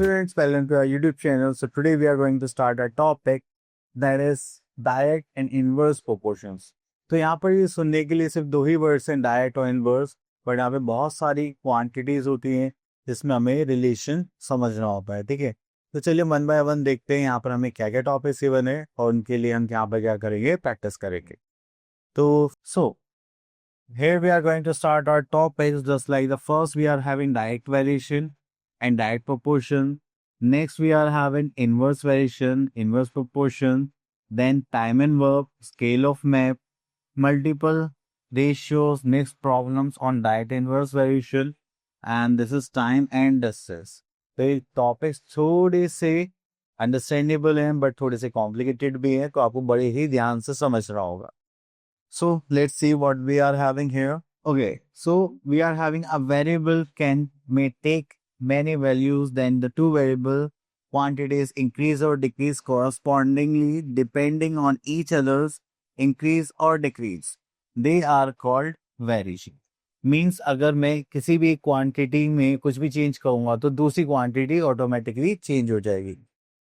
students, welcome to our YouTube channel. So today we are going to start our topic that is direct and inverse proportions. तो यहाँ पर ये सुनने के लिए सिर्फ दो ही वर्ड्स हैं, डायरेक्ट और इनवर्स, बट यहाँ पे बहुत सारी क्वांटिटीज होती हैं जिसमें हमें रिलेशन समझना होता है, ठीक है। तो चलिए वन बाय वन देखते हैं यहाँ पर हमें क्या क्या टॉपिक्स गिवन है और उनके लिए हम यहाँ पर क्या करेंगे, प्रैक्टिस करेंगे। तो here we are going to start our topics just like the first we are having direct variation and direct proportion. Next we are having inverse variation, inverse proportion, then time and verb, scale of map, multiple ratios, next problems on direct inverse variation, and this is time and distance. तो ये topics थोड़े से understandable हैं but थोड़े से complicated भी हैं, तो आपको बड़े ही ध्यान से समझना होगा। So let's see what we are having here. Okay, so we are having a variable may take many values, then the two variable quantities increase or decrease correspondingly depending on each other's increase or decrease. They are called variation. Means अगर मैं किसी भी quantity में कुछ भी change करूंगा तो दूसरी क्वांटिटी ऑटोमेटिकली चेंज हो जाएगी।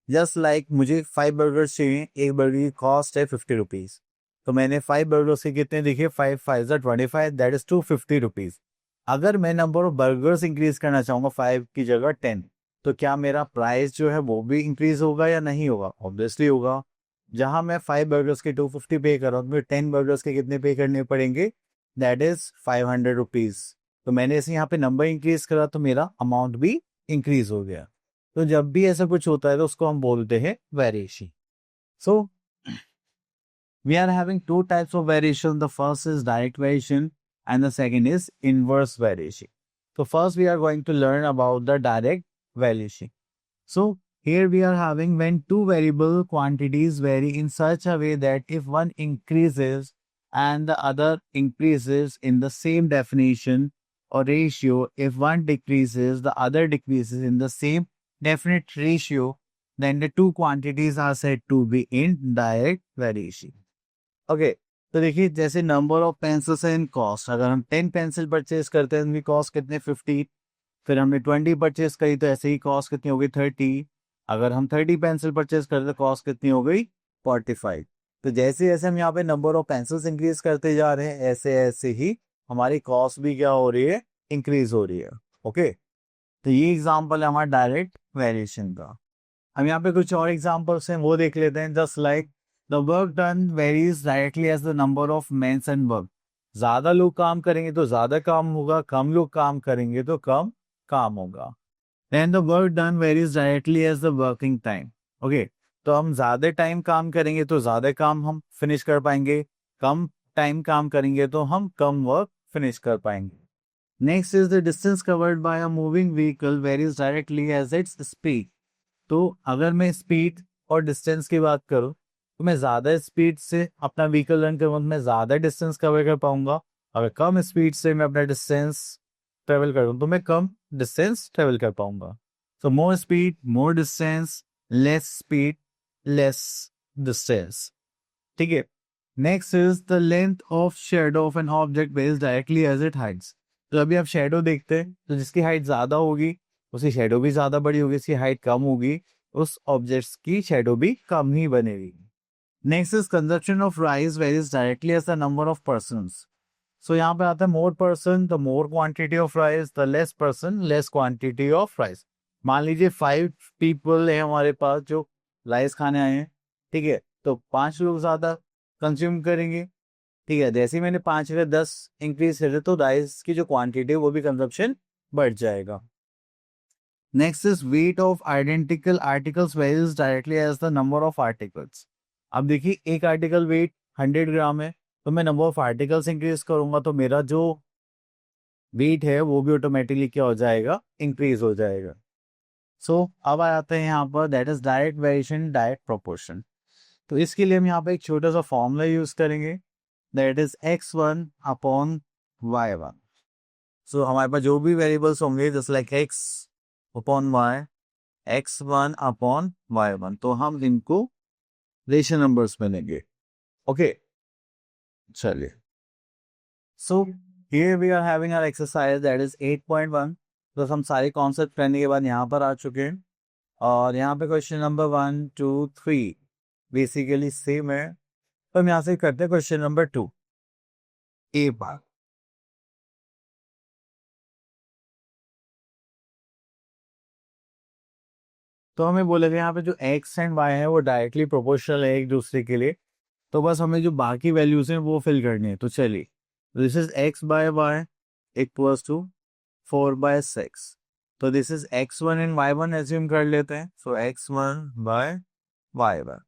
जस्ट लाइक मुझे 5 बर्गर्स चाहिए, एक बर्गर की कॉस्ट है 50 रुपीज़, तो मैंने 5 बर्गर्स के कितने दिखे, 5 5 25, दैट इज 250 रुपीज़। अगर मैं नंबर ऑफ बर्गर्स इंक्रीज करना चाहूँगा 5 की जगह 10, तो क्या मेरा प्राइस जो है वो भी इंक्रीज होगा या नहीं होगा? ऑब्वियसली होगा। जहाँ मैं 5 बर्गर्स के 250 पे कर रहा हूँ, तो 10 बर्गर्स के कितने पे करने पड़ेंगे, दैट इज 500 रुपीज़। तो मैंने इसे यहाँ पे नंबर इंक्रीज करा तो मेरा अमाउंट भी इंक्रीज हो गया। तो जब भी ऐसा कुछ होता है तो उसको हम बोलते हैं variation. So we are having two types of variation. The first is direct variation and the second is inverse variation. So first we are going to learn about the direct variation. So here we are having when two variable quantities vary in such a way that if one increases and the other increases in the same definition or ratio, if one decreases, the other decreases in the same definite ratio, then the two quantities are said to be in direct variation. Okay तो देखिए जैसे number of pencils and cost, अगर हम 10 pencil purchase करते हैं तो cost कितने 50, फिर हमने 20 परचेज करी तो ऐसे ही कॉस्ट कितनी हो गई 30, अगर हम 30 पेंसिल परचेज करते तो कॉस्ट कितनी हो गई 45। तो जैसे जैसे हम यहाँ पे नंबर ऑफ पेंसिल्स इंक्रीज करते जा रहे हैं ऐसे ऐसे ही हमारी कॉस्ट भी क्या हो रही है, इंक्रीज हो रही है। ओके तो ये एग्जाम्पल है हमारा डायरेक्ट वेरिएशन का। हम यहाँ पे कुछ और एग्जाम्पल्स हैं वो देख लेते हैं। Just like The work done varies directly as the number of men and work. ज्यादा लोग काम करेंगे तो ज्यादा काम होगा, कम लोग काम करेंगे तो कम काम होगा। Then the work done varies directly as the working time. Okay, तो हम ज्यादा टाइम काम करेंगे तो ज्यादा काम हम फिनिश कर पाएंगे, कम टाइम काम करेंगे तो हम कम वर्क फिनिश कर पाएंगे। Next is the distance covered by a moving vehicle varies directly as its speed. तो अगर मैं स्पीड और डिस्टेंस की बात करूं तो मैं ज्यादा स्पीड से अपना व्हीकल रन करूंगा तो मैं ज्यादा डिस्टेंस कवर कर पाऊंगा, अगर कम स्पीड से मैं अपना डिस्टेंस ट्रेवल करूँ तो मैं कम डिस्टेंस ट्रेवल कर पाऊंगा। So more speed more distance, less speed less distance. ठीक है। Next is the length of shadow of an object varies directly as it heights. तो अभी आप शेडो देखते हैं तो जिसकी हाइट ज्यादा होगी उसकी शेडो भी ज्यादा बड़ी होगी, इसकी हाइट कम होगी उस ऑब्जेक्ट की शेडो भी कम ही बनेगी। Next is consumption of rice varies directly as the number of persons. So यहाँ पे आता है more person, the more quantity of rice, the less person, less quantity of rice. मान लीजिए 5 people है हमारे पास जो राइस खाने आए हैं, ठीक है, तो 5 लोग ज्यादा कंज्यूम करेंगे। ठीक है, जैसे ही मैंने 5 से 10 इंक्रीज करे तो राइस की जो क्वांटिटी है वो भी कंजप्शन बढ़ जाएगा। Next is weight of identical articles varies directly as the number of articles. अब देखिए एक आर्टिकल वेट 100 ग्राम है तो मैं नंबर ऑफ आर्टिकल्स इंक्रीज करूंगा तो मेरा जो वेट है वो भी ऑटोमेटिकली क्या हो जाएगा, इंक्रीज हो जाएगा। सो अब आते हैं यहाँ पर that is direct variation direct proportion. तो इसके लिए हम यहाँ पे एक छोटा सा फॉर्मूला यूज करेंगे that is x1 upon y1। सो हमारे पास जो भी वेरिएबल्स होंगे just like x upon y, x1 upon y1, तो हम इनको रेशियो नंबर्स में लेंगे। ओके चलिए। So here we are having our exercise that is 8.1। तो हम सारे कॉन्सेप्ट करने के बाद यहाँ पर आ चुके हैं। और यहाँ पे क्वेश्चन नंबर 1 2 3 बेसिकली सेम है, तो हम यहाँ से करते हैं क्वेश्चन नंबर 2 ए पार्ट। तो हमें बोले थे यहाँ पे जो एक्स एंड वाई है वो डायरेक्टली प्रोपोर्शनल है एक दूसरे के लिए, तो बस हमें जो बाकी वैल्यूज हैं वो फिल करनी है। तो चलिए, this is x by y equals to 4/6। तो this is x1 and y1 assume कर लेते हैं। सो x1 बाय y1।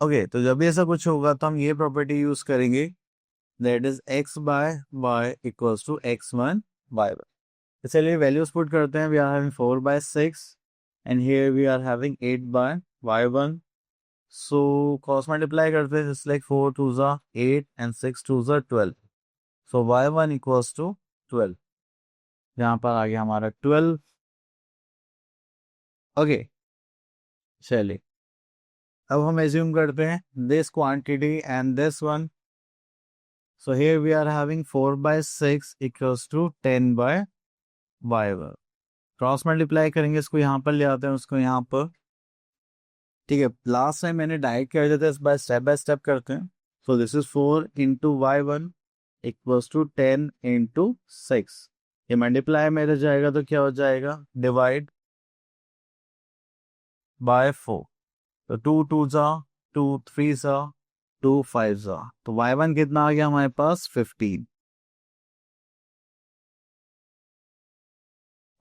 ओके, तो जब भी ऐसा कुछ होगा तो हम ये प्रॉपर्टी यूज करेंगे, that is x by y equals to x1 y1। तो चलिए वैल्यूज पुट करते हैं। We are having 4/6 and here we are having 8/y1। So cross multiply करते हैं, जस्ट लाइक 4 2 जा 8 एंड 6 2 जा 12। सो y1 इक्वल्स टू 12। यहाँ पर आ गया हमारा 12। ओके, चलिए अब हम एज्यूम करते हैं this quantity and this one. So here we are having 4/6 equals to 10/y1। Cross multiply करेंगे, इसको यहाँ पर ले आते हैं, उसको यहाँ पर। ठीक है, लास्ट टाइम मैंने डायरेक्ट कर दिया था, इस बाय स्टेप करते हैं। So this is 4 into y1 equals to 10 into 6। ये मल्टीप्लाई में रह जाएगा तो क्या हो जाएगा, डिवाइड बाय 4। तो 2 2 जा 2 3 जा 2 5 जा, तो y1 कितना आ गया हमारे पास 15।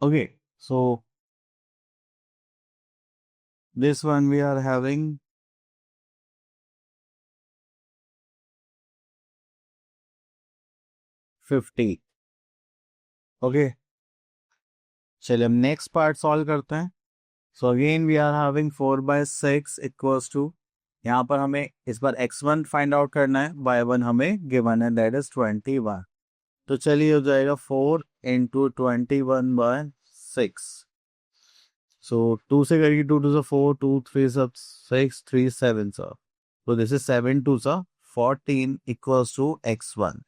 Okay, so this one we are having 50। Okay, चलिए हम नेक्स्ट पार्ट सॉल्व करते हैं। So again we are having 4/6 equals to, यहाँ पर हमें इस बार x1 फाइंड आउट करना है, y1 हमें गिवन है, दैट इज 21। तो चलिए हो जाएगा 4 इंटू 21/6। सो 2 से करेंगे, 2 2 4 2 3 6 3 7 सर। तो दिस इज 7 2 सर 14 equals to x1।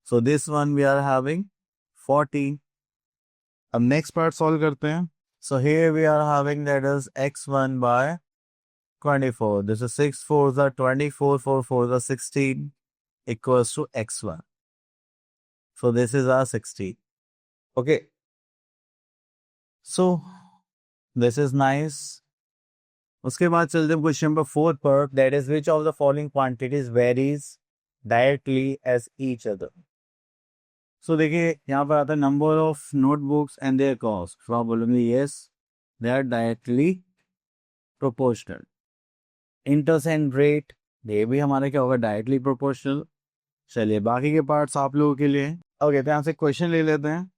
So this one we are having 14। अब नेक्स्ट पार्ट सॉल्व करते हैं। So here we are having that is x1 by 24। This is 6 4 are 24 4 4 are 16 equals to x1। So this is our 16। Okay, so this is nice। उसके बाद चलते हैं question number 4 पर, that is which of the following quantities varies directly as each other. So देखिए यहाँ पर आता है number of notebooks and their cost. तो आप बोलेंगे yes they are directly proportional. Interest and rate, ये भी हमारा क्या होगा, डायरेक्टली प्रोपोर्शनल। चलिए बाकी के पार्ट्स आप लोगों के लिए। ओके, तो यहाँ से क्वेश्चन ले लेते हैं।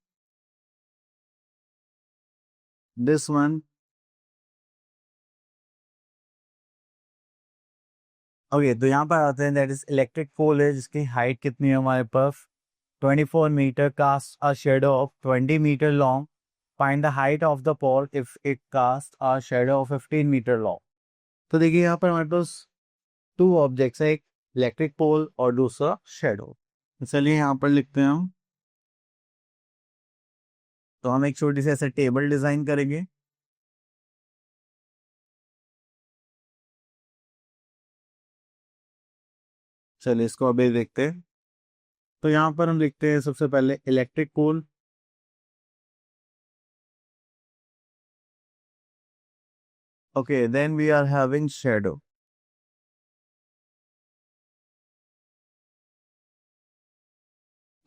दिस वन, ओके, तो यहाँ पर आते हैं, दैट इज इलेक्ट्रिक पोल है जिसकी हाइट कितनी है हमारे पास 24 metre, cast a shadow of 20 metre long. Find the height of the pole if it cast a shadow of 15 metre long. तो देखिए यहाँ पर हमारे पास टू ऑब्जेक्ट्स है, एक इलेक्ट्रिक पोल और दूसरा शेडो। चलिए यहाँ पर लिखते हैं हम। तो हम एक छोटी सी ऐसे टेबल डिजाइन करेंगे। चलिए इसको अभी देखते हैं। तो यहाँ पर हम लिखते हैं सबसे पहले electric pole. Okay, then we are having shadow.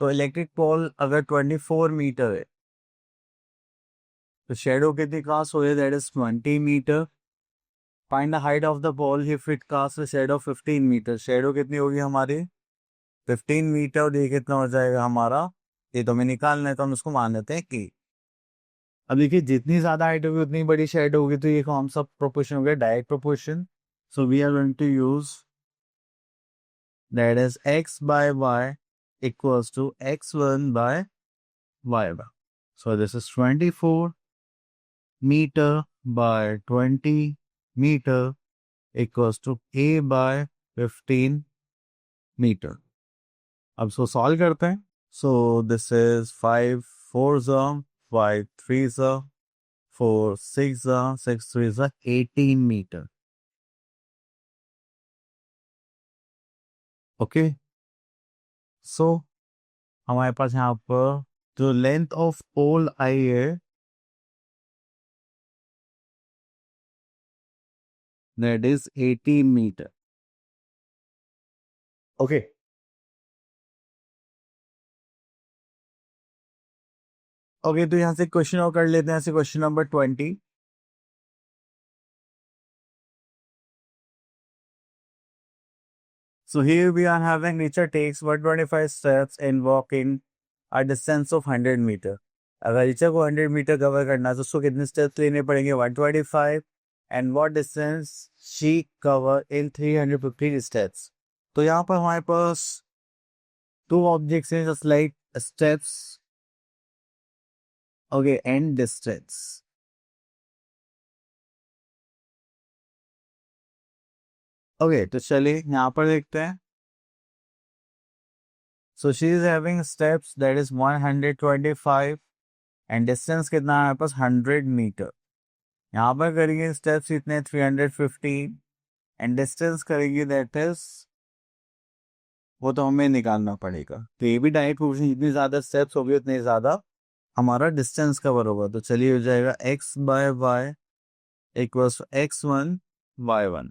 तो इलेक्ट्रिक पोल अगर 24 मीटर है तो शेडो कितनी कास्ट हो रही है, that is 20 metre. Find the height of the pole if it cast shadow 15 metre. Shadow कितनी होगी हमारी 15 मीटर, और ये कितना हो जाएगा हमारा, ये तो हमें निकालना है, तो हम उसको मान लेते हैं कि। अब देखिए जितनी ज्यादा हाइट होगी उतनी बड़ी शेडो होगी, तो ये कौन सा प्रोपोर्शन हो गया, direct proportion. So we are going to use that is x by y equals to x1 by y1। So this is 24 meter by 20 meter equals to a by 15 meter। अब सो solve करते हैं। So this is 5 4 are 5 3 4 6 6 3 18 metre. Okay, सो हमारे पास यहाँ पर जो length of pole आई है that is 18 metre. Okay, okay, तो यहाँ से क्वेश्चन और कर लेते हैं. ऐसे question number 20. So here we are having Richard takes 125 steps in walking a distance of 100 metre. अगर रिचा को 100 मीटर कवर करना है तो उसको कितने स्टेप्स लेने पड़ेंगे? 125. And what distance she cover in 350 steps. तो यहाँ पर हमारे पास टू ऑब्जेक्ट्स हैं just like steps, okay, and distance. Okay, तो चलिए यहाँ पर देखते हैं. So she is having steps that is 125 and distance कितना है हमारे पास? 100 मीटर. यहाँ पर करेंगे स्टेप्स इतने 315 एंड डिस्टेंस करेंगे दैट इज, वो तो हमें निकालना पड़ेगा. तो ये भी डायरेक्ट क्वेश्चन, जितनी ज्यादा स्टेप्स होगी उतनी ज्यादा हमारा डिस्टेंस कवर होगा. तो चलिए हो जाएगा x by y equals x1 y1.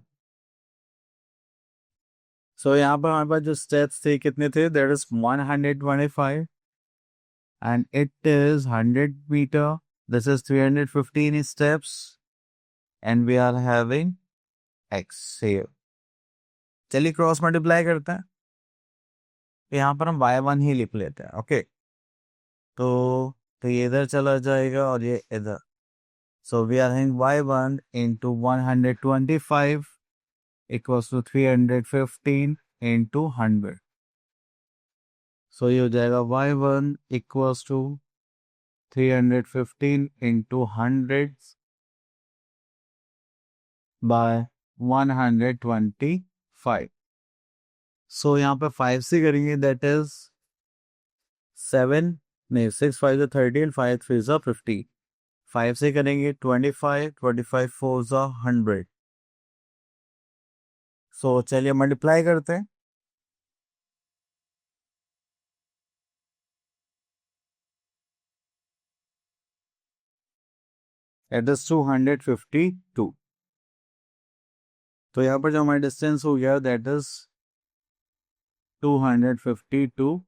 सो यहाँ पर हमारे पास जो स्टेप्स थे कितने थे? That is 125 and it is 100 metre. This is 315 steps and we are having x here. चलिए क्रॉस मल्टीप्लाई करते हैं. यहाँ पर हम y1 ही लिख लेते हैं. ओके, तो ये इधर चला जाएगा और ये इधर. So we are having y1 into 125 equals to 315 into 100. So ये हो जाएगा y1 equals to 315 into 100 by 125. So यहाँ पे 5 से करेंगे दैट इज 7, नहीं 6 5 is 13, 5 3 is 50. 5 से करेंगे 25, 25 4 is 100. सो चलिए मल्टीप्लाई करते हैं. It is 252. तो यहाँ पर जो हमारा डिस्टेंस हो गया दैट इज 252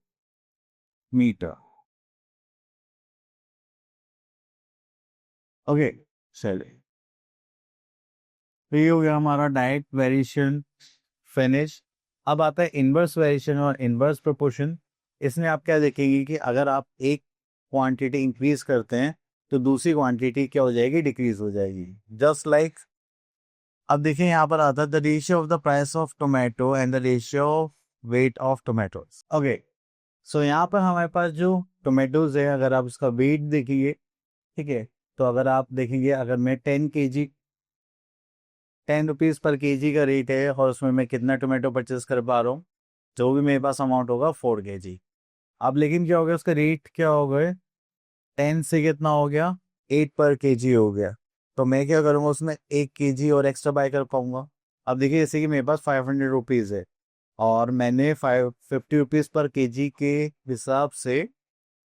मीटर. ओके, चलिए ये हो गया हमारा डायरेक्ट वेरिएशन फिनिश. अब आता है इनवर्स वेरिएशन और इनवर्स प्रोपोर्शन. इसमें आप क्या देखेंगे कि अगर आप एक क्वांटिटी इंक्रीज करते हैं तो दूसरी क्वांटिटी क्या हो जाएगी? डिक्रीज हो जाएगी. जस्ट लाइक अब देखिए यहाँ पर आता है the ratio of the price of tomato and the ratio of weight of tomatoes. Okay, so यहाँ पर हमारे पास जो टोमेटोज है अगर आप उसका वेट देखिए, ठीक है, तो अगर आप देखेंगे अगर मैं 10 रुपीज़ पर केजी का रेट है और उसमें मैं कितना टोमेटो परचेस कर पा रहा हूँ, जो भी मेरे पास अमाउंट होगा 4 केजी. अब लेकिन क्या हो गया, उसका रेट क्या हो गया? 10 से कितना हो गया? 8 पर केजी हो गया. तो मैं क्या करूँगा, उसमें 1 केजी और एक्स्ट्रा बाय कर पाऊंगा. अब देखिए जैसे कि मेरे पास 500 रुपीज़ है और मैंने 50 रुपीज़ पर केजी के हिसाब से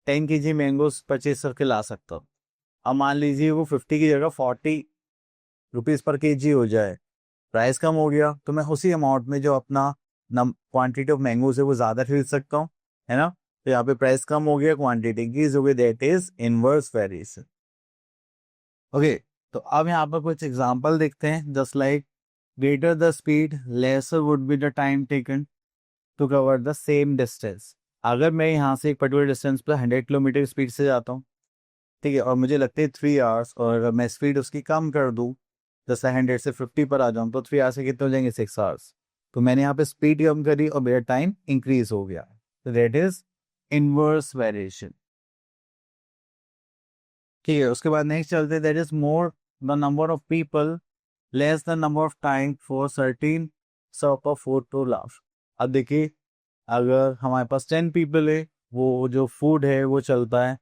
10 केजी मैंगोस परचेस करके ला सकता हूँ. अब मान लीजिए वो 50 की जगह 40 रुपीज़ पर केजी हो जाए, प्राइस कम हो गया, तो मैं उसी अमाउंट में जो अपना क्वांटिटी ऑफ मैंगोज है वो ज़्यादा खरीद सकता हूँ, है ना. तो यहाँ पे प्राइस कम हो गया, क्वांटिटी इंक्रीज हो गई, that is inverse variation. Okay, तो अब यहाँ पर कुछ एग्जांपल देखते हैं. Just like greater the speed lesser would be the time taken to cover the same distance. अगर मैं यहाँ से एक पर्टिकुलर डिस्टेंस पर 100 किलोमीटर स्पीड से जाता हूँ, ठीक है, और मुझे लगते हैं 3 आवर्स, और अगर मैं स्पीड उसकी कम कर दूँ, जैसे 100 से 50 पर आ जाऊँ, तो 3 आवर्स से कितने हो जाएंगे? 6 आवर्स. तो मैंने यहाँ पे स्पीड कम करी और मेरा टाइम इंक्रीज हो गया. तो दैट इज इनवर्स वेरिएशन. ठीक है, उसके बाद नेक्स्ट चलते हैं. That is more the number of people less the number of time for certain sup of food to laugh. अब देखिए अगर हमारे पास 10 पीपल है, वो जो फूड है वो चलता है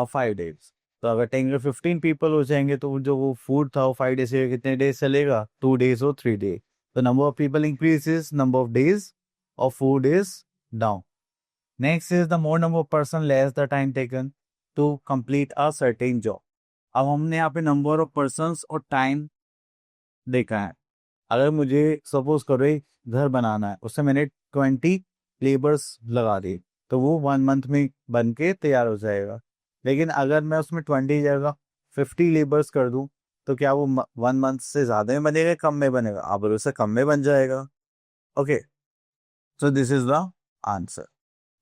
5 डेज. तो अगर 10 या 15 पीपल हो जाएंगे तो जो वो फूड था वो 5 डेज से कितने डेज चलेगा, 2 डेज और 3 डेज। तो number of people increases, number of days of food is down. Next is the more number of person less the time taken to complete a certain job. अब हमने यहाँ पे number of persons और time देखा है। अगर मुझे suppose करो एक घर बनाना है, उससे मैंने 20 लेबर्स लगा दिए, तो वो 1 मंथ में बन के तैयार हो जाएगा। लेकिन अगर मैं उसमें 20 जगह 50 लेबर्स कर दूं, तो क्या वो 1 मंथ से ज़्यादा में बनेगा, कम में बनेगा? अब उससे कम में बन जाएगा। Okay, so this is the answer.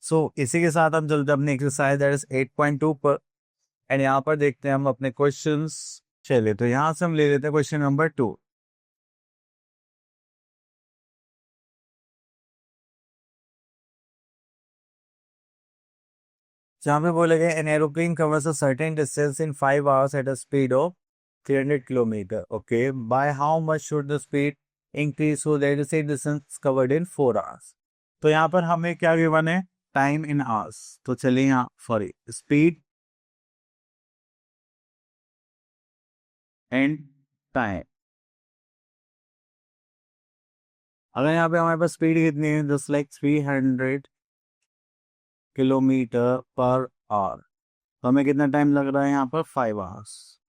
So इसी के साथ हम चलते अपने एक्सरसाइज दैट इज 8.2 पर, एंड यहाँ पर देखते हैं हम अपने क्वेश्चंस। चलिए, तो यहाँ से हम ले लेते हैं क्वेश्चन नंबर 2। जहाँ पे बोले गए an aeroplane covers a certain distance in 5 hours at a speed of 300 kilometre. Okay, by how much should the speed increase so that the same distance covered in 4 hours. तो यहाँ पर हमें क्या given है, टाइम इन आवर्स। तो चलिए यहाँ, sorry, speed and time. अगर यहाँ पे हमारे पास स्पीड कितनी है, just like 300 kilometre per hour, तो हमें कितना टाइम लग रहा है यहाँ पर, 5 आवर्स।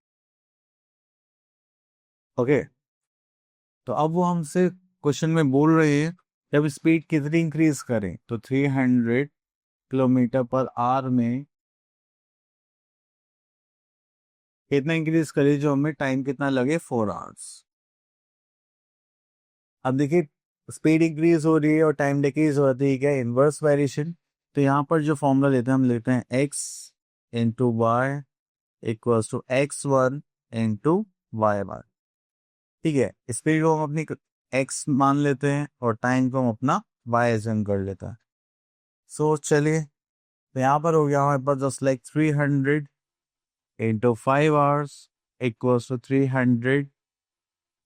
ओके, तो अब वो हमसे क्वेश्चन में बोल रहे हैं कि अब स्पीड कितनी इंक्रीज करें, तो 300 किलोमीटर पर आवर में कितना इंक्रीज करें जो हमें टाइम कितना लगे, 4 आवर्स। अब देखिए, स्पीड इंक्रीज हो रही है और टाइम डिक्रीज हो रही है, क्या इनवर्स वेरिएशन। तो यहाँ पर जो फॉर्मूला लेते हैं, हम लेते हैं x into y equals to x1 into y1। ठीक है, स्पीड को हम अपनी x मान लेते हैं और टाइम को हम अपना y एज्यूम कर लेते हैं। सो चलिए, तो यहाँ पर हो गया हमारे पास just like 300 into 5 hours equals to 300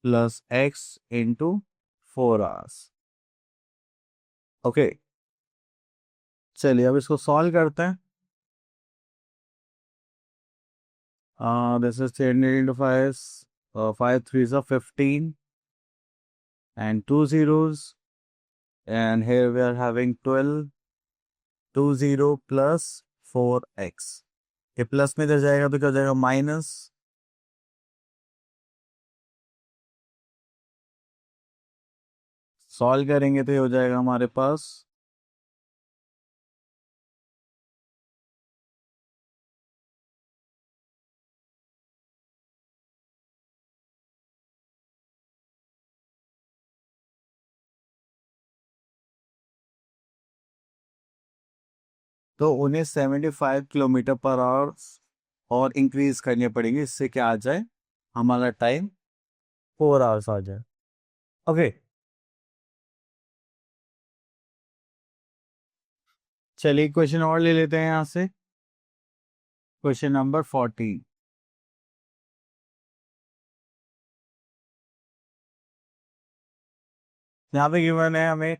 plus x into 4 hours. Okay, चलिए अब इसको सॉल्व करते हैं। This is 300 into 5, 5 3s are 15 and 2 zeros, and here we are having 12, 20 plus 4x। ये प्लस में इधर जाएगा तो क्या हो जाएगा, माइनस। सॉल्व करेंगे तो ये हो जाएगा हमारे पास तो उन्हें 75 किलोमीटर पर आवर और इंक्रीज करनी पड़ेगी, इससे क्या आ जाए, हमारा टाइम 4 आवर्स आ जाए। ओके, चलिए क्वेश्चन और ले लेते हैं यहाँ से, क्वेश्चन नंबर 14। यहाँ पे गिवन है हमें,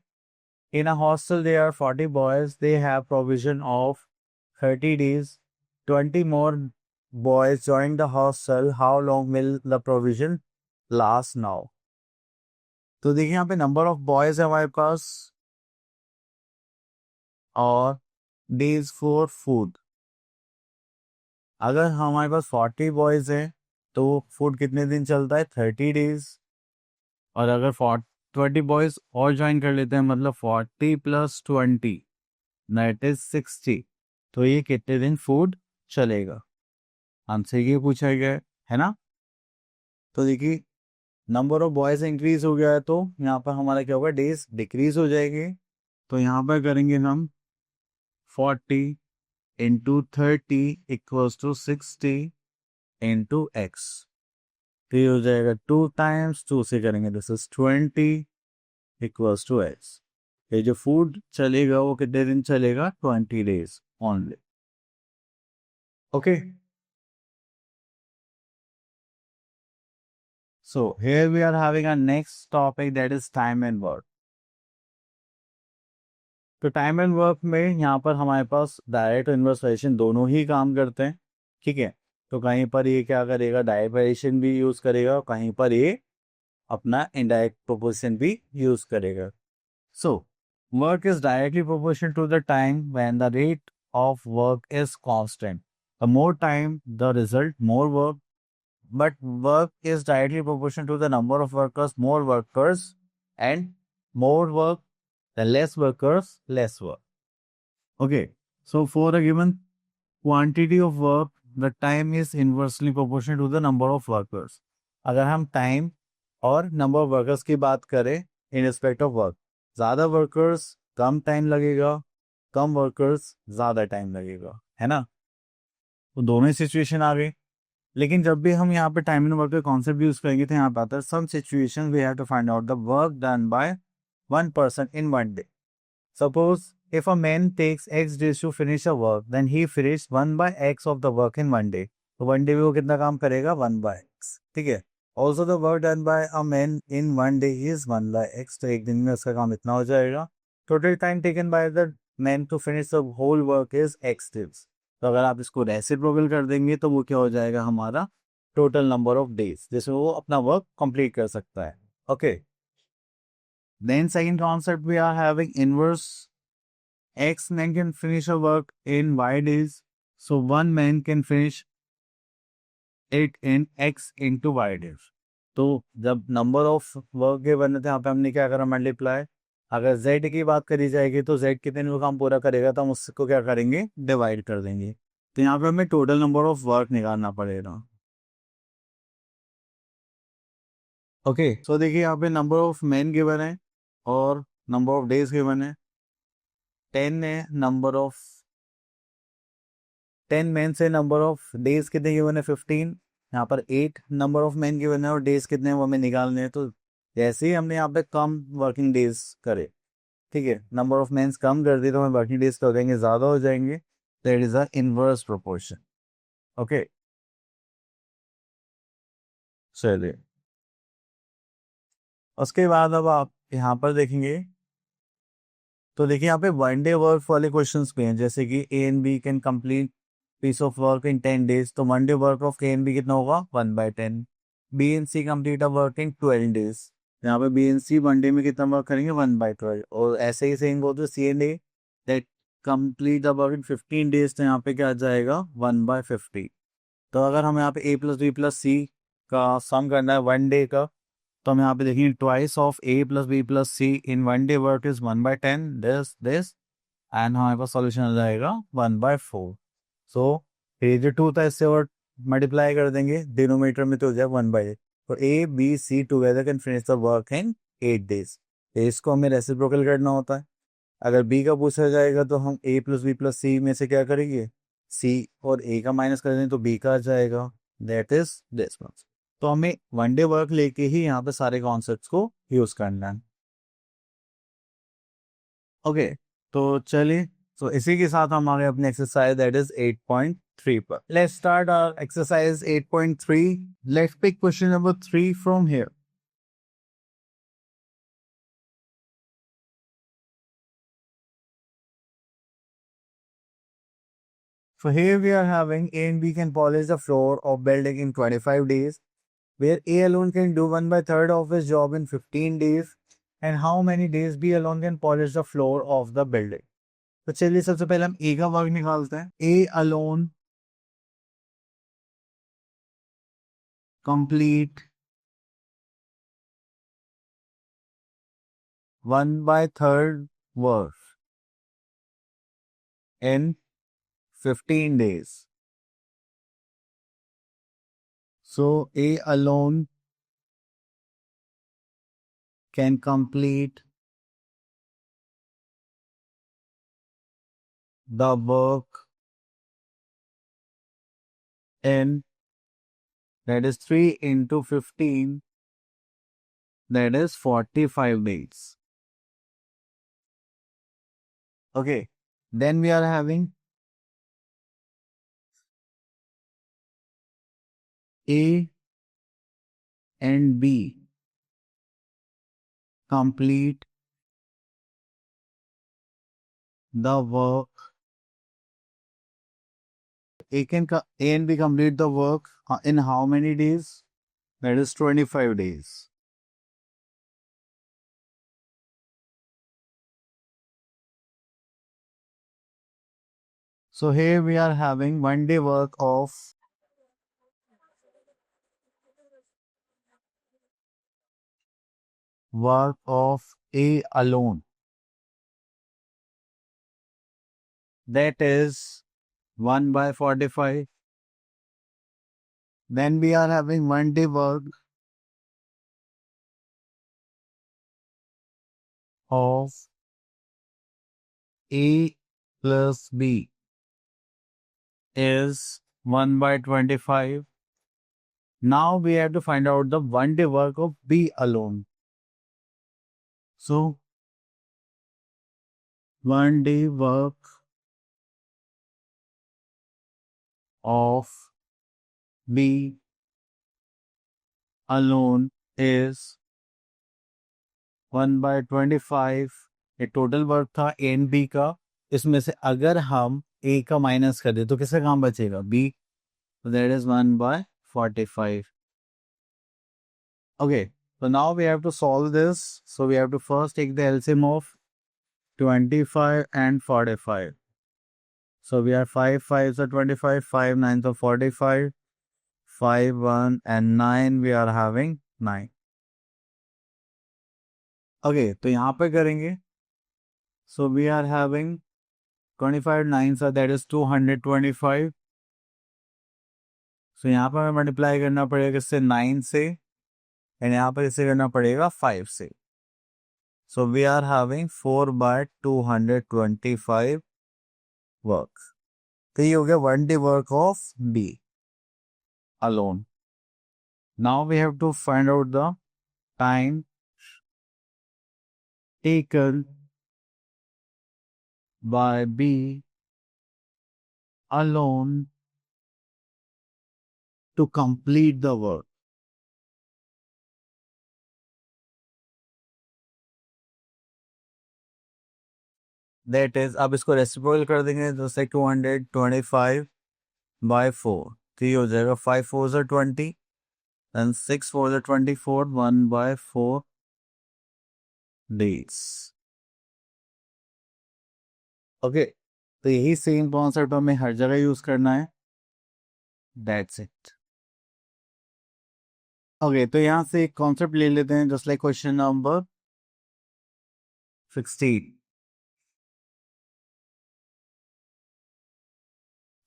in a hostel there are 40 boys, they have provision of 30 days, 20 more boys join the hostel, how long will the provision last now? तो देखिए यहाँ पे नंबर ऑफ बॉयज है हमारे पास और डेज फॉर फूड। अगर हमारे पास 40 बॉयज हैं तो फूड कितने दिन चलता है, 30 डेज। और अगर 20 बॉयज और ज्वाइन कर लेते हैं, मतलब 40 प्लस 20 दैट इज 60, तो ये कितने दिन फूड चलेगा, आंसर ये पूछा गया है ना। तो देखिए, नंबर ऑफ बॉयज इंक्रीज हो गया है तो यहाँ पर हमारा क्या होगा, डेज डिक्रीज हो जाएंगे। तो यहाँ पर करेंगे हम 40 into 30 equals to 60 into x. तो ये हो जाएगा 2 टाइम्स 2 से करेंगे, this is 20 equals to x. ये जो फूड चलेगा वो कितने दिन चलेगा, 20 days only. Okay, so here we are having our next topic that is time and work। तो टाइम एंड वर्क में यहाँ पर हमारे पास डायरेक्ट और इन्वर्स वेरिएशन दोनों ही काम करते हैं। ठीक है, तो कहीं पर ये क्या करेगा, डायरेक्ट वेरिएशन भी यूज करेगा, कहीं पर ये अपना इनडायरेक्ट प्रोपोर्शन भी यूज करेगा. So work is directly proportional to the time when the rate of work is constant. The more time the result more work, but work is directly proportional to the number of workers. More workers and more work, the less workers, less work. Okay, so for a given quantity of work, the time is inversely proportional to the number of workers. अगर हम time और number of workers की बात करें in respect of work, ज़्यादा workers कम time लगेगा, कम workers ज़्यादा time लगेगा, है ना. तो दोनों ही सिचुएशन आ गई. लेकिन जब भी हम यहाँ पे टाइम एंड वर्क का कॉन्सेप्ट यूज करेंगे तो यहाँ पे आता है some situation we have to find out the work done by one person in one day. Suppose if a man takes x days to finish a work, then he finish 1/x of the work in one day. तो one day में वो कितना काम करेगा, 1/x. ठीक है. Also the work done by a man in one day is 1/x. तो एक दिन में उसका काम इतना हो जाएगा. Total time taken by the man to finish the whole work is x days. तो अगर आप इसको रेसिप्रोकल कर देंगे तो वो क्या हो जाएगा, हमारा टोटल नंबर ऑफ डेज जिसमें वो अपना वर्क कंप्लीट कर सकता है. Okay. Then second concept we are having inverse. X man can finish a work in y days, so one man can finish it in x into y days. तो जब number of work के बने थे यहाँ पे हमने क्या करा, मल्टीप्लाई. अगर z की बात करी जाएगी तो z कितने में काम पूरा करेगा तो हम उसको क्या करेंगे, डिवाइड कर देंगे. तो यहाँ पे हमें टोटल नंबर ऑफ वर्क निकालना पड़ेगा. ओके, सो देखिए यहाँ पे नंबर ऑफ मैन गिवन है और नंबर ऑफ डेज गिवन है. 10 है, नंबर ऑफ 10 मैन से नंबर ऑफ डेज कितने गिवन है, 15. यहाँ पर 8 नंबर ऑफ मैन गिवन है और डेज कितने हैं वो हमें निकालने हैं. तो जैसे ही हमने यहाँ पे कम वर्किंग डेज करे, ठीक है, नंबर ऑफ मैंस कम कर दी तो हमें वर्किंग डेज हो जाएंगे, ज़्यादा हो जाएंगे. That is a inverse proportion. Okay, चलिए उसके बाद अब आप यहाँ पर देखेंगे तो देखिए यहाँ पे वन डे वर्क वाले क्वेश्चंस भी हैं, जैसे कि A and B can complete piece of work in 10 days. तो one day work of A and B कितना होगा, 1/10. B and C complete a work in 12 days. यहाँ पे B and C one day में कितना वर्क करेंगे, 1/12. और ऐसे ही सेम बोलते C and A that complete the work in 15 days. तो यहाँ पे क्या आ जाएगा, 1/50. तो अगर हम यहाँ पे ए प्लस बी प्लस सी का सम करना है वन डे का, तो हम यहाँ पे देखेंगे twice of A plus B plus C in one day work is 1/10 this and हमारे पास सॉल्यूशन आ जाएगा 1/4. सो ये जो 2 था इससे और मल्टीप्लाई कर देंगे डिनोमिनेटर में तो हो जाए 1/8. तो A B C together can finish the work in 8 days. इसको हमें रेसिप्रोकल करना होता है. अगर बी का पूछा जाएगा तो हम ए प्लस बी प्लस सी में से क्या करेंगे, सी और ए का माइनस कर दें तो बी का आ जाएगा. That is this. तो हमें वन डे वर्क लेके ही यहाँ पे सारे कॉन्सेप्ट्स को यूज करना है. ओके, तो चलिए, तो इसी के साथ हम आगे अपने एक्सरसाइज दैट इज 8.3 पर. Let's start our exercise 8.3. Let's pick question number 3 from here. So here we are having A and B can polish the floor of building in 25 days, where A alone can do 1/3 of his job in 15 days, and how many days B alone can polish the floor of the building. तो चलिए सबसे पहले हम ए का work निकालते हैं. A alone complete 1/3 work in 15 days. So A alone can complete the work in, that is 3 into 15, that is 45 days. Okay, then we are having A and B complete the work A and B complete the work in how many days? That is 25 days. So here we are having 1 day work of A alone. That is 1 by 45. Then we are having 1 day work of A plus B is 1 by 25. Now we have to find out the 1 day work of B alone. So 1 day work of B alone is 1 by 25. ये total work था ए and B का. इसमें से अगर हम ए का minus कर दे तो किसका काम बचेगा? B. That is 1 by 45. Okay, so now we have to solve this. So we have to first take the LCM of 25 and 45. So we are 5 5s are 25, 5 9s are 45, 5 1 and 9 we are having 9. Okay, तो यहाँ पे करेंगे. So we are having 25 9s are that is 225. So यहाँ पर हमें multiply करना पड़ेगा किससे? 9 से. एंड यहाँ पर इसे करना पड़ेगा 5 से. So we are having 4 by 225 work. तो ये हो गया 1 day work of B alone. Now we have to find out the time taken by B alone to complete the work. That is, अब इसको रेसिप्रोकल कर देंगे तो से 225 by 4. तो ये हो जाएगा 5 4s are 20 and 6 4s are 24, 1 by 4 days. Okay, तो यही सेम कॉन्सेप्ट हमें हर जगह यूज करना है. That's it. ओके, तो यहाँ से एक कॉन्सेप्ट ले लेते हैं just like question number 16.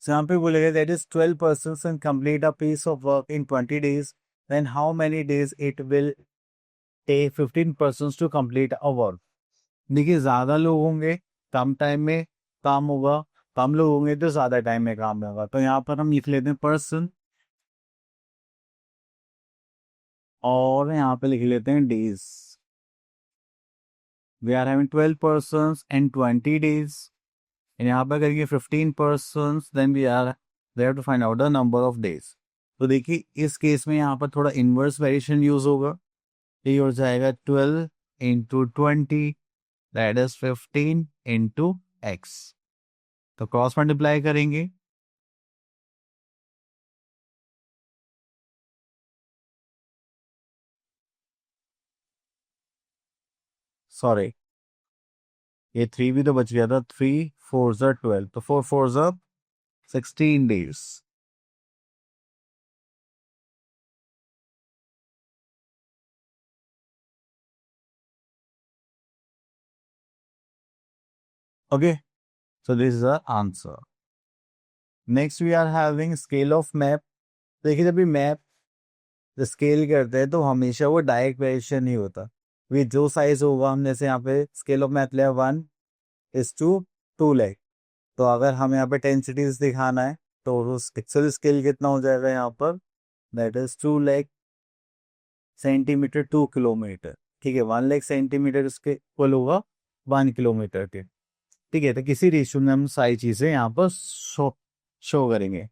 So यहाँ पे बोलेगा that is 12 persons can complete a piece of work in 20 days. Then how many days it will take 15 persons to complete a work? देखिए, ज़्यादा लोग होंगे कम टाइम में काम होगा, कम लोग होंगे तो ज़्यादा टाइम में काम होगा. तो यहाँ पर हम लिख लेते हैं पर्सन और यहाँ पे लिख लेते हैं days. We are having 12 persons and 20 days. And यहाँ पर करेंगे 15 persons, then we have to find out the number of days. तो देखिए, इस केस में यहाँ पर थोड़ा इनवर्स वेरिएशन यूज होगा. ये हो जाएगा 12 into 20, that is 15 into x. तो क्रॉस मल्टीप्लाई करेंगे. सॉरी, ये 3 भी तो बच गया था. 3 4s are 12, तो 4 4s are 16 days. Okay, so this is our answer. Next we are having scale of map. देखिए, जब भी मैप स्केल करते हैं तो हमेशा वो डायरेक्ट वेरिएशन नहीं होता. वे जो साइज होगा, हम जैसे यहाँ पे स्केल ऑफ मैप लिया 1:2 लाख. तो अगर हमें यहाँ पे 10 cities दिखाना है तो उस पिक्सल स्केल कितना हो जाएगा यहाँ पर? That is 2 lakh centimetre 2 kilometre. ठीक है, 1 लाख सेंटीमीटर इसके इक्वल होगा 1 किलोमीटर के. ठीक है, तो किसी रेशियो में हम सारी चीज़ें यहाँ पर शो करेंगे.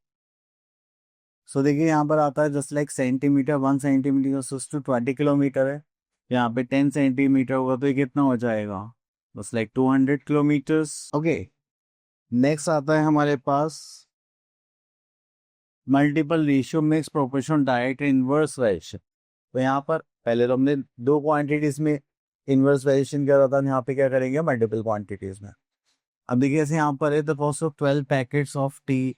सो देखिए, यहाँ पर आता है just like centimetre. 1 centimetre 20 kilometre है. यहाँ पे 10 सेंटीमीटर होगा तो ये कितना हो जाएगा? Just like 200 kilometres. Okay, next आता है हमारे पास multiple ratio mix proportion direct inverse variation. तो यहाँ पर पहले तो हमने दो क्वांटिटीज में इनवर्स वेरिएशन किया था, यहाँ पे क्या करेंगे मल्टीपल क्वांटिटीज में। अब देखिए जैसे यहाँ पर है the cost of 12 packets of T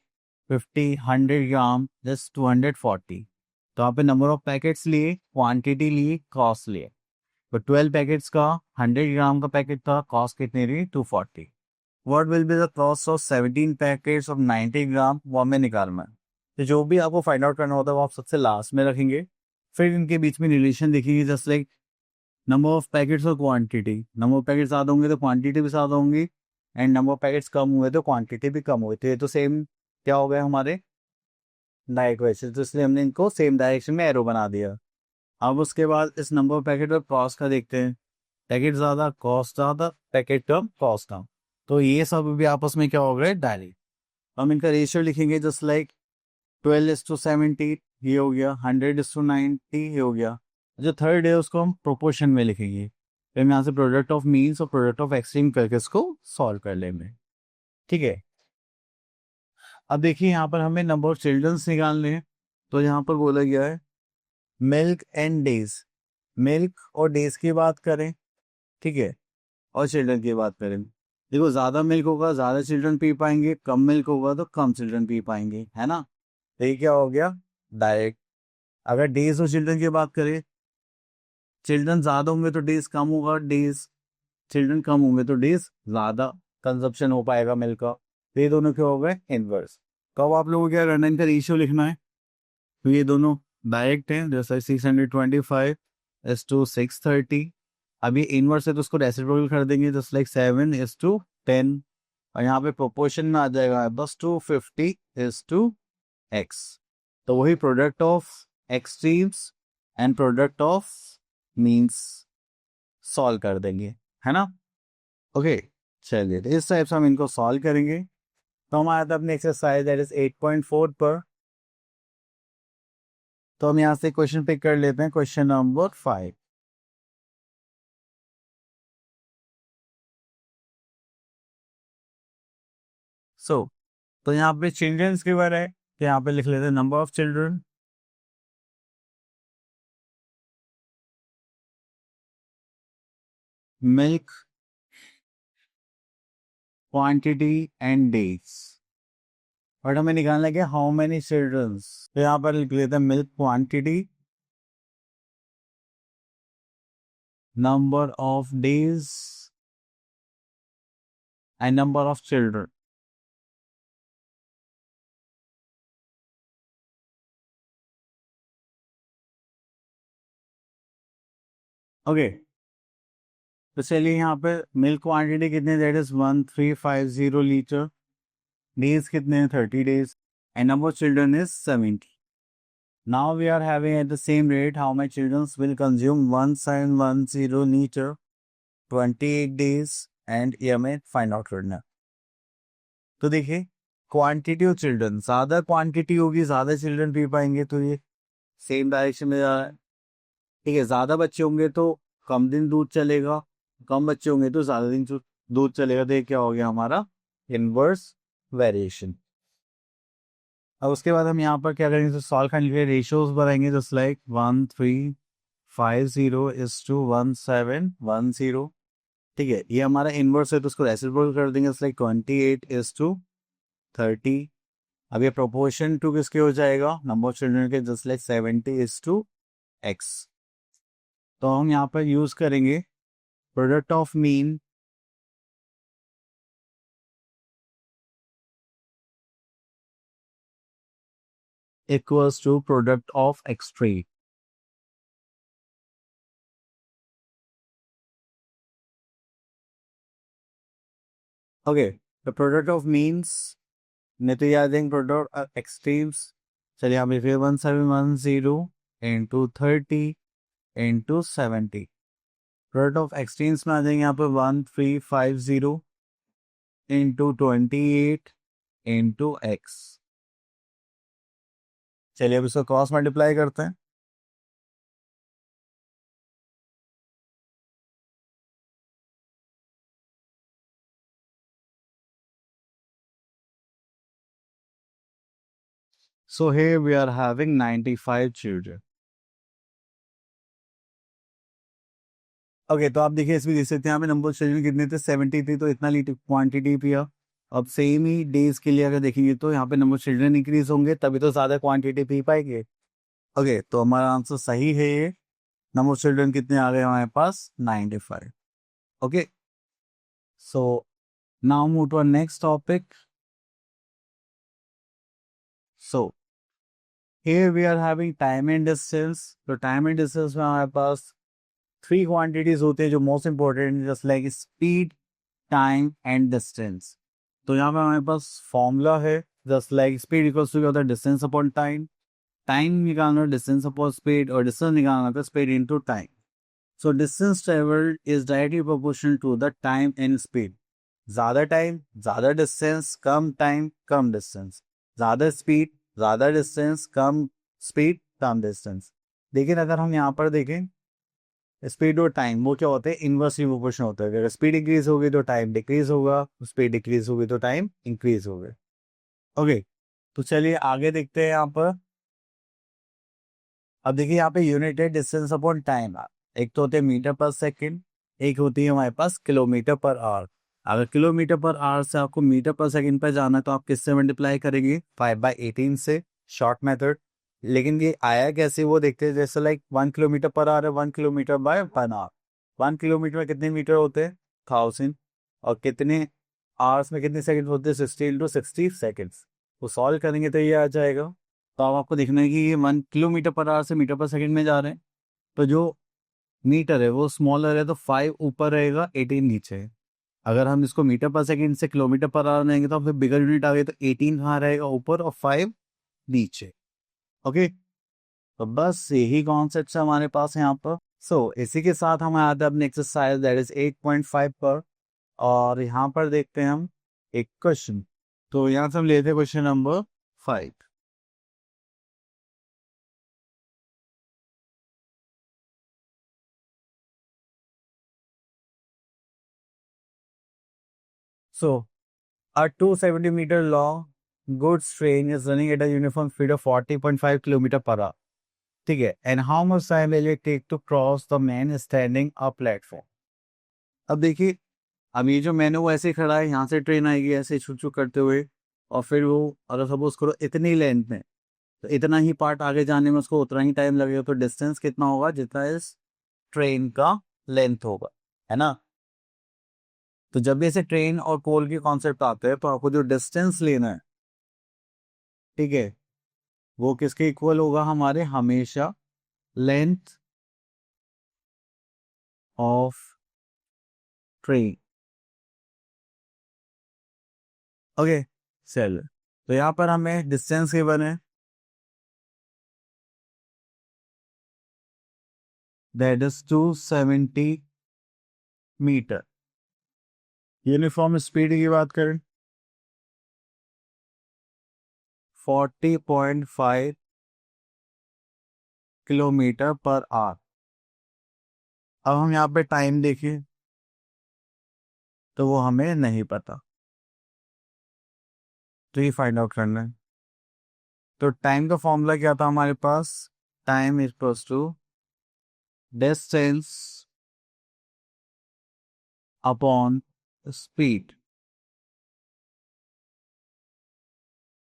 50 100 gram just 240। तो यहाँ पे नंबर ऑफ पैकेट्स लिए, क्वांटिटी ली, कॉस्ट लिए। तो 12 पैकेट्स का 100 ग्राम का पैकेट था, कॉस्ट कितनी रही 240। What will be the cost of 17 packets of 90 ग्राम, वो हमें निकालना है। तो जो भी आपको फाइंड आउट करना होता है वो आप सबसे लास्ट में रखेंगे। फिर इनके बीच में रिलेशन देखिए just like number of packets और क्वांटिटी। नंबर ऑफ पैकेट्स ज़्यादा होंगे तो क्वांटिटी भी ज़्यादा होंगी, एंड नंबर ऑफ पैकेट्स कम हुए तो क्वांटिटी भी कम हुई। तो ये तो सेम क्या हो गया हमारे डायरेक्ट वैसे, तो इसलिए हमने इनको सेम डायरेक्शन में एरो बना दिया। अब उसके बाद इस नंबर ऑफ पैकेट और कॉस्ट का देखते हैं। पैकेट ज़्यादा कॉस्ट ज़्यादा, पैकेट कम कॉस्ट कम, तो ये सब भी आपस में क्या हो गए डायरेक्ट। हम इनका रेशियो लिखेंगे जस्ट लाइक 12:70 ये हो गया, 100:90 ये हो गया। जो थर्ड है उसको हम प्रोपोर्शन में लिखेंगे। फिर हम यहाँ से प्रोडक्ट ऑफ मीन्स और प्रोडक्ट ऑफ एक्सट्रीम करके इसको सॉल्व कर लेंगे। ठीक है, अब देखिए यहाँ पर हमें नंबर ऑफ चिल्ड्रंस निकालने हैं। तो यहाँ पर बोला गया है मिल्क एंड डेज। मिल्क और डेज की बात करें, ठीक है, और चिल्ड्रन की बात करें। देखो ज़्यादा मिल्क होगा ज़्यादा चिल्ड्रन पी पाएंगे, कम मिल्क होगा तो कम चिल्ड्रन पी पाएंगे, है ना। तो ये क्या हो गया डायरेक्ट। अगर डेज और चिल्ड्रन की बात करें, चिल्ड्रन ज़्यादा होंगे तो डेज कम होगा, डेज चिल्ड्रन कम होंगे तो डेज ज़्यादा कंजप्शन हो पाएगा मिल्क का। तो ये दोनों क्या हो गए इनवर्स। कब आप लोगों को क्या करना है, इनका रेशियो लिखना है। तो ये दोनों डायरेक्ट हैं, जैसे 625:630। अब ये इनवर्स है तो उसको रेसिप्रोकल कर देंगे जस्ट लाइक 7:10। और यहाँ पे प्रोपोर्शन में आ जाएगा बस 250:x। तो वही product of extremes and product of means solve कर देंगे, है ना। ओके, चलिए तो इस टाइप से हम इनको सॉल्व करेंगे। तो हम आया था अपने एक्सरसाइज दैट इज 8.4 पर। तो हम यहाँ से क्वेश्चन पिक कर लेते हैं, क्वेश्चन नंबर 5। तो यहाँ पे चिल्ड्रंस के बारे है, तो यहाँ पे लिख लेते हैं number of children, milk quantity and days. और हमें निकालना है कि हाउ मेनी चिल्ड्रंस। तो यहाँ पर लिख लेते हैं milk quantity, number of days and number of children. Okay, तो चलिए यहाँ पे मिल्क क्वांटिटी कितने, दैट इज 1350 लीटर। डेज कितने हैं 30 days, and number of children is 70। Now we are having at the same rate how many children will consume 1710 liter 28 days and ये हमें find out करना है। तो देखिए क्वांटिटी ऑफ चिल्ड्रन, ज़्यादा quantity होगी ज़्यादा चिल्ड्रन पी पाएंगे, तो ये सेम डायरेक्शन में जा रहा है। ठीक है, ज़्यादा बच्चे होंगे तो कम दिन दूध चलेगा, कम बच्चे होंगे तो ज़्यादा दिन दूध चलेगा। तो ये क्या हो गया हमारा इनवर्स वेरिएशन। अब उसके बाद हम यहाँ पर क्या करेंगे, तो सॉल्व करने के लिए रेशियोज बनाएंगे जस्ट लाइक 1350:1710। ठीक है, ये हमारा इनवर्स है तो उसको रेसिप्रोकल कर देंगे जस्ट लाइक 28:30। अब ये प्रोपोर्शन टू किसके हो जाएगा, नंबर ऑफ चिल्ड्रन के, जस्ट लाइक 70:x। तो हम यहाँ पर यूज करेंगे product of mean equals to product of extreme. Okay, the product of means नहीं तो याद देंगे प्रोडक्ट एक्सट्रीम्स। चलिए हम लिखिए 1710:30:70। प्रोडक्ट ऑफ एक्सट्रीम्स में आ जाएंगे यहाँ पर 1350:28:x। चलिए अब इसको क्रॉस मल्टीप्लाई करते हैं। So here we are having 95 children. Okay तो आप देखिए इसमें देख सकते हैं यहाँ पे नंबर ऑफ चिल्ड्रन कितने थे 73, तो इतना लीटर क्वांटिटी पिया। अब सेम ही डेज के लिए अगर देखेंगे तो यहाँ पे नंबर ऑफ चिल्ड्रन इंक्रीज होंगे तभी तो ज़्यादा क्वांटिटी पी पाएंगे। ओके तो हमारा आंसर सही है ये। नंबर ऑफ चिल्ड्रन कितने आ गए हमारे पास 95। Okay so now move to next topic. So here we are having time and distance। तो टाइम एंड डिस्टेंस में हमारे पास 3 क्वांटिटीज होते हैं जो most important, just like speed, time and distance. तो यहाँ पे हमारे पास फॉर्मूला है, just like speed equals to होता है डिस्टेंस अपॉन टाइम, टाइम निकालना डिस्टेंस अपॉन स्पीड, और डिस्टेंस निकालना था speed into time. So distance travelled is directly proportional to the time and speed. ज़्यादा टाइम ज़्यादा डिस्टेंस, कम टाइम कम डिस्टेंस, ज़्यादा स्पीड ज़्यादा डिस्टेंस, कम स्पीड कम डिस्टेंस। लेकिन अगर हम यहाँ पर देखें स्पीड और टाइम वो क्या होते हैं, इनवर्सली प्रोपोर्शनल होता है। अगर स्पीड इंक्रीज होगी तो टाइम डिक्रीज होगा, स्पीड डिक्रीज होगी तो टाइम इंक्रीज होगा। ओके तो चलिए आगे देखते हैं यहाँ पर। अब देखिए यहाँ पे यूनिट है डिस्टेंस अपॉन टाइम। एक तो होते हैं मीटर पर सेकेंड, एक होती है हमारे पास किलोमीटर पर आवर। अगर किलोमीटर पर आवर से आपको मीटर पर सेकंड पर जाना है तो आप किससे मल्टीप्लाई करेंगे, 5/18 से, शॉर्ट मेथड। लेकिन ये आया कैसे वो देखते हैं। जैसे लाइक 1 किलोमीटर पर आवर है, 1 किलोमीटर बाय 1 आवर। 1 किलोमीटर में कितने मीटर होते हैं 1000, और कितने आवर्स में कितने सेकंड होते हैं 60 × 60 सेकेंड्स। वो सॉल्व करेंगे तो ये आ जाएगा। तो अब आपको देखना है कि ये 1 किलोमीटर पर आवर से मीटर पर सेकंड में जा रहे हैं, तो जो मीटर है वो स्मॉलर है तो 5 ऊपर रहेगा 18 नीचे है। अगर हम इसको मीटर पर सेकंड से किलोमीटर पर आवर लेंगे तो फिर बिगर यूनिट आ गई, तो 18 कहाँ रहेगा ऊपर और 5 नीचे। ओके तो बस यही कॉन्सेप्ट है हमारे पास यहाँ पर। सो इसी के साथ हम आते हैं अपने एक्सरसाइज दैट इज 8.5 पर, और यहाँ पर देखते हैं हम एक क्वेश्चन। तो यहाँ से हम लेते हैं question number 5। So, a 270-meter long goods train is running at a uniform speed of 40.5 kilometer per hour. ठीक है, and how much time will it take to cross the man standing a platform? अब देखिए, अब ये जो man है वो ऐसे ही खड़ा है, यहाँ से ट्रेन आएगी ऐसे छुक छुक करते हुए, और फिर वो अगर सपोज करो इतनी लेंथ में, तो इतना ही पार्ट आगे जाने में उसको उतना ही टाइम लगेगा। तो डिस्टेंस कितना होगा जितना इस ट्रेन का लेंथ होगा, है ना। तो जब भी ऐसे ट्रेन और पोल के कॉन्सेप्ट आते हैं तो आपको जो डिस्टेंस लेना है, ठीक है, वो किसके इक्वल होगा हमारे, हमेशा लेंथ ऑफ ट्रेन। ओके चल, तो यहाँ पर हमें डिस्टेंस गिवन है, that is 270 metre. Uniform speed की बात करें 40.5 किलोमीटर पर आवर। अब हम यहाँ पे टाइम देखिए तो वो हमें नहीं पता, तो ये फाइंड आउट करना है। तो टाइम का फॉर्मूला क्या था हमारे पास, time equals to distance upon speed.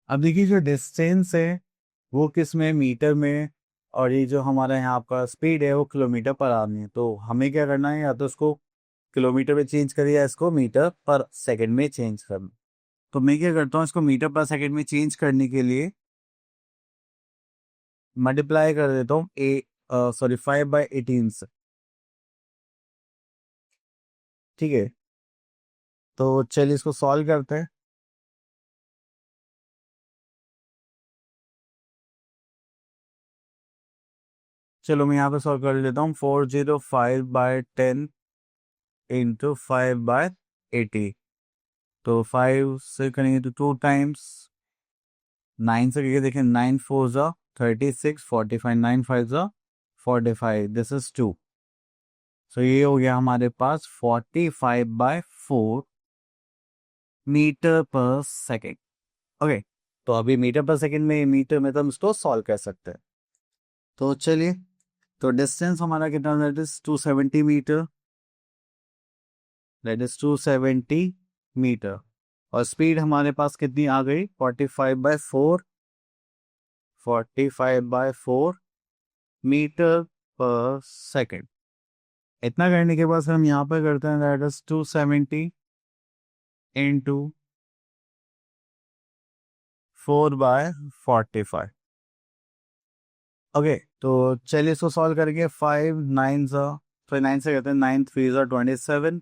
अब देखिए जो डिस्टेंस है वो किस में, मीटर में, और ये जो हमारा यहाँ का स्पीड है वो किलोमीटर पर आवर में है। तो हमें क्या करना है, या तो इसको किलोमीटर में चेंज करिए या इसको मीटर पर सेकंड में चेंज करना। तो मैं क्या करता हूँ, इसको मीटर पर सेकंड में चेंज करने के लिए मल्टीप्लाई कर देता हूँ 5/18 से। ठीक है, तो चलिए इसको सॉल्व करते हैं। चलो मैं यहाँ पे सॉल्व कर लेता हूँ। 405/10 इंटू 5/80। तो 5 से करेंगे तो 2 टाइम्स, 9 से करके देखें, 9 4 ज़ा 36, 45, 9 5 ज़ा 45, दिस इज 2। सो ये हो गया हमारे पास 45/4 मीटर पर सेकेंड। ओके तो अभी मीटर पर सेकंड में, मीटर में तो हम इसको सॉल्व कर सकते हैं। तो चलिए, तो डिस्टेंस हमारा कितना, that is 270 metre, that is 270 metre. और स्पीड हमारे पास कितनी आ गई, 45/4, 45/4 मीटर पर सेकंड। इतना करने के बाद हम यहाँ पर करते हैं, दैट इज 270 इंटू 4/45। ओके, तो चलिए इसको सॉल्व करेंगे। 5 9 फिर 9 से करते हैं, 9 3 27,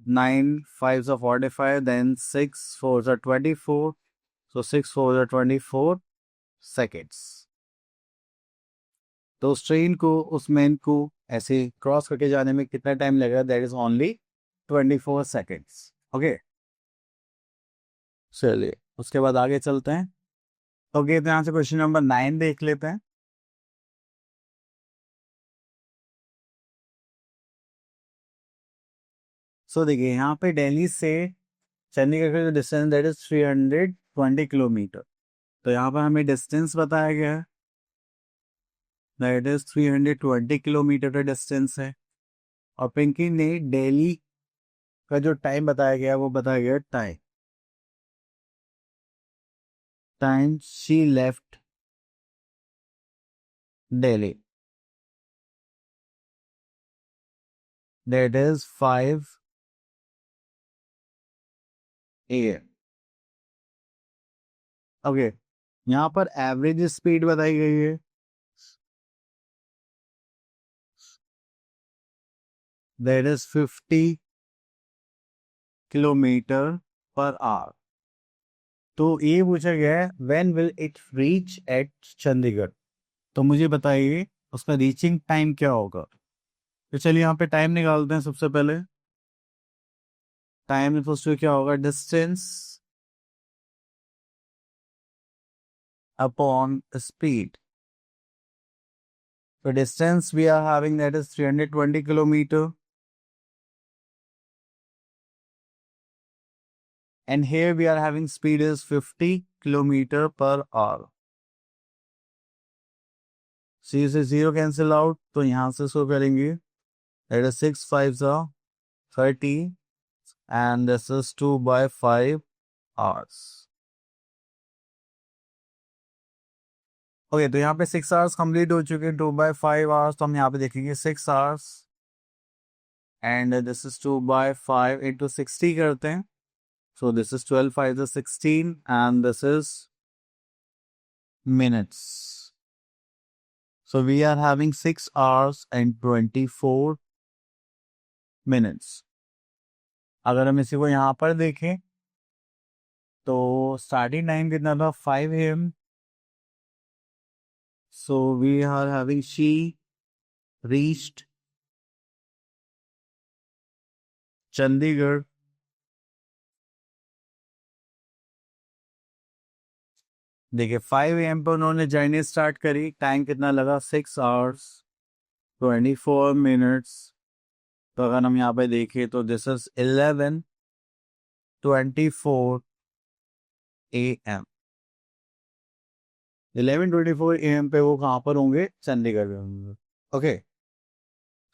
9 5 45, देन 6 4 24, so 6 4 24 seconds। तो उस ट्रेन को, उस मैन को ऐसे क्रॉस करके जाने में कितना टाइम लगेगा, that is only 24 seconds। Okay, चलिए उसके बाद आगे चलते हैं। ओके, तो यहाँ से क्वेश्चन नंबर 9 देख लेते हैं। देखिए यहाँ पे दिल्ली से चंडीगढ़ का जो डिस्टेंस, दैट इज 320 किलोमीटर। तो यहाँ पर हमें डिस्टेंस बताया गया है, दैट इज 320 किलोमीटर का डिस्टेंस है। और पिंकी ने दिल्ली का जो टाइम बताया गया, वो बताया गया time she left Delhi, that is 5 AM। Okay, यहाँ पर एवरेज स्पीड बताई गई है, that is 50 kilometre per hour. तो ये पूछा गया है, when will it reach at Chandigarh. तो मुझे बताइए उसका रीचिंग टाइम क्या होगा। तो चलिए यहाँ पे टाइम निकालते हैं। सबसे पहले टाइम इक्वल्स टू क्या होगा, डिस्टेंस अपॉन स्पीड। तो distance we are having, that is 320 kilometre, and here we are having speed is 50 kilometer per hour। सी से 0 कैंसिल आउट, तो यहाँ से शो करेंगे, that is 6 5 30, and this is 2/5 hours। Okay, तो यहाँ पे 6 आवर्स कंप्लीट हो चुके हैं, 2/5 आवर्स। तो हम यहाँ पे देखेंगे 6 hours and this is 2/5 into 60 करते हैं। So this is 12 5 16 and this is minutes। So we are having 6 hours and 24 minutes। अगर हम इसी को यहाँ पर देखें तो स्टार्टिंग टाइम कितना था, 5 AM। So we are having she reached Chandigarh देखिए 5 AM पर उन्होंने जर्नी स्टार्ट करी। टाइम कितना लगा, 6 आवर्स 24 मिनट्स। तो अगर हम यहाँ पे देखें तो दिस इज 11:24 AM। 11:24 AM पे वो कहाँ पर होंगे, चंडीगढ़ में होंगे। ओके,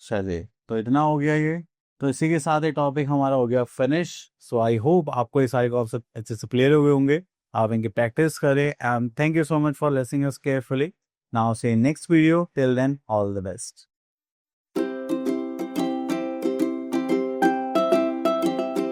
चलिए तो इतना हो गया ये। तो इसी के साथ ये टॉपिक हमारा हो गया फिनिश। सो आई होप आपको ये सारे कॉन्सेप्ट अच्छे से क्लियर हुए होंगे, आप इनकी प्रैक्टिस करें। And thank you so much for listening us carefully. Now see next video, till then all the best.